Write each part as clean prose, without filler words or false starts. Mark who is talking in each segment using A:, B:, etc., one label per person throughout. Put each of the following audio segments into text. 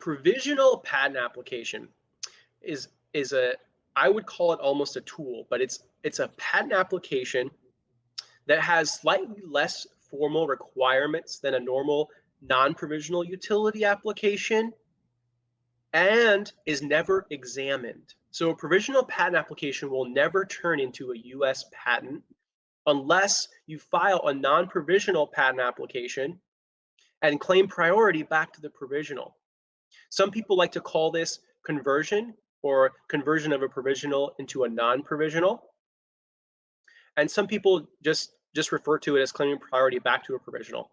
A: provisional patent application is a, I would call it almost a tool, but it's a patent application that has slightly less formal requirements than a normal non-provisional utility application and is never examined. So a provisional patent application will never turn into a US patent unless you file a non-provisional patent application and claim priority back to the provisional. Some people like to call this conversion or conversion of a provisional into a non-provisional. And some people just refer to it as claiming priority back to a provisional.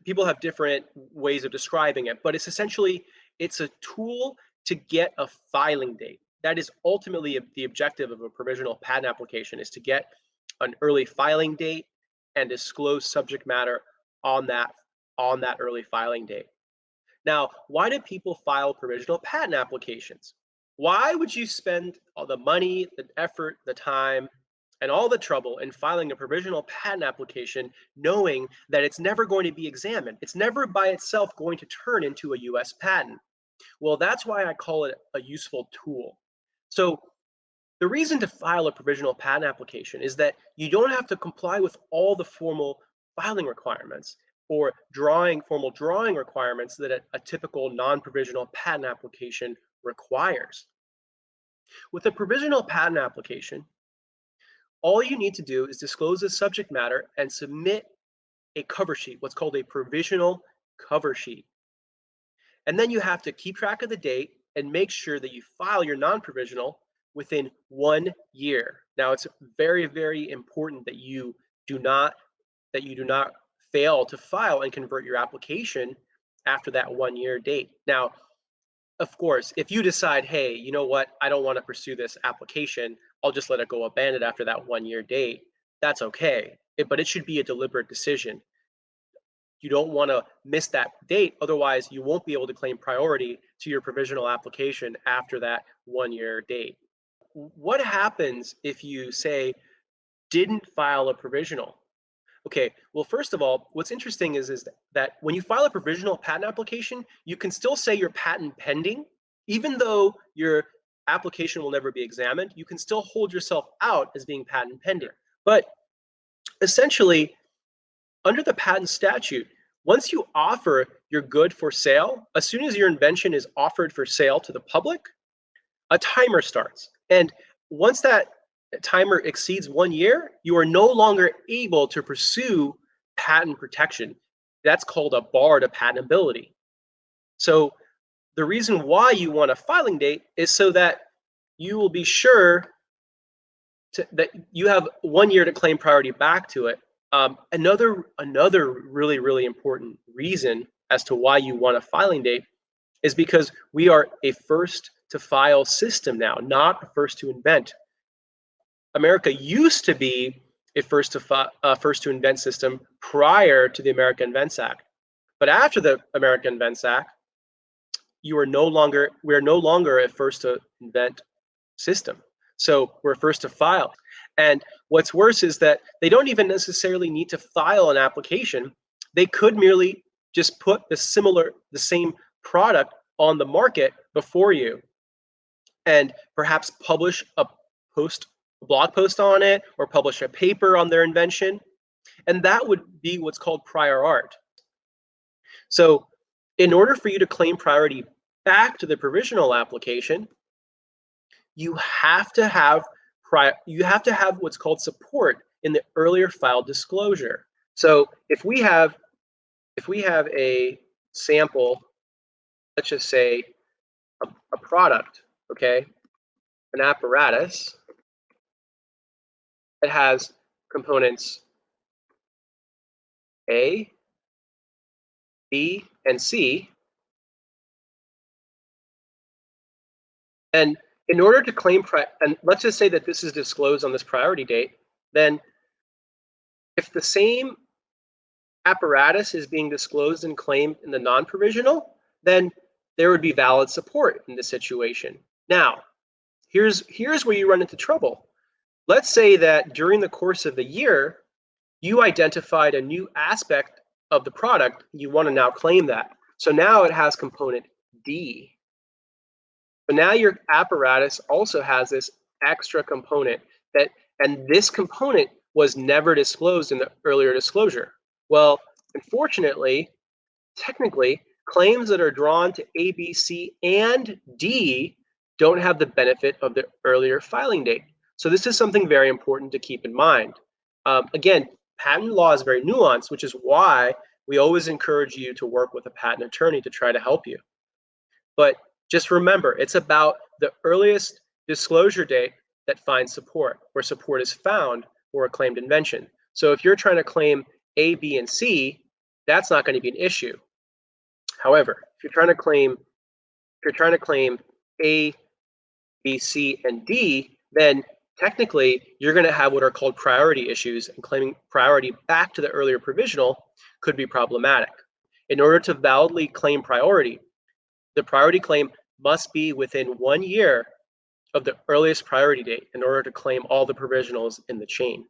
A: People have different ways of describing it, but it's essentially, it's a tool to get a filing date. That is ultimately the objective of a provisional patent application, is to get an early filing date and disclose subject matter on that early filing date. Now, why do people file provisional patent applications? Why would you spend all the money, the effort, the time, and all the trouble in filing a provisional patent application knowing that it's never going to be examined? It's never by itself going to turn into a US patent. Well, that's why I call it a useful tool. So the reason to file a provisional patent application is that you don't have to comply with all the formal filing requirements or formal drawing requirements that a typical non-provisional patent application requires. With a provisional patent application, all you need to do is disclose the subject matter and submit a cover sheet, what's called a provisional cover sheet. And then you have to keep track of the date and make sure that you file your non-provisional within 1 year. Now, it's very, very important that you do not fail to file and convert your application after that 1 year date. Now, of course, if you decide, hey, you know what, I don't want to pursue this application, I'll just let it go abandoned after that 1 year date, that's okay. But it should be a deliberate decision. You don't want to miss that date, otherwise you won't be able to claim priority to your provisional application after that 1 year date. What happens if you, say, didn't file a provisional? Okay, well, first of all, what's interesting is that when you file a provisional patent application, you can still say you're patent pending. Even though your application will never be examined, you can still hold yourself out as being patent pending. But essentially, under the patent statute, once you offer your good for sale, as soon as your invention is offered for sale to the public, a timer starts. And once that timer exceeds 1 year, you are no longer able to pursue patent protection. That's called a bar to patentability. So the reason why you want a filing date is so that you will be sure that you have 1 year to claim priority back to it. Another really, really important reason as to why you want a filing date is because we are a first to file system now, not a first to invent. America used to be a first to invent system prior to the America Invents Act. But after the America Invents Act, we are no longer a first to invent system. So we're first to file. And what's worse is that they don't even necessarily need to file an application. They could merely just put the same product on the market before you and perhaps publish a blog post on it or publish a paper on their invention. And that would be what's called prior art. So in order for you to claim priority back to the provisional application, you have to have what's called support in the earlier filed disclosure. So if we have a sample, let's just say a product, okay, an apparatus that has components A, B, and C, and in order to claim, and let's just say that this is disclosed on this priority date, then if the same apparatus is being disclosed and claimed in the non-provisional, then there would be valid support in this situation. Now, here's where you run into trouble. Let's say that during the course of the year, you identified a new aspect of the product, you want to now claim that. So now it has component D. So now your apparatus also has this extra component and this component was never disclosed in the earlier disclosure. Well, unfortunately, technically, claims that are drawn to A, B, C, and D don't have the benefit of the earlier filing date. So this is something very important to keep in mind. Again, patent law is very nuanced, which is why we always encourage you to work with a patent attorney to try to help you. But just remember, it's about the earliest disclosure date that finds support, where support is found for a claimed invention. So if you're trying to claim A, B, and C, that's not going to be an issue. However, if you're trying to claim A, B, C, and D, then technically you're going to have what are called priority issues, and claiming priority back to the earlier provisional could be problematic. In order to validly claim priority, the priority claim must be within 1 year of the earliest priority date in order to claim all the provisionals in the chain.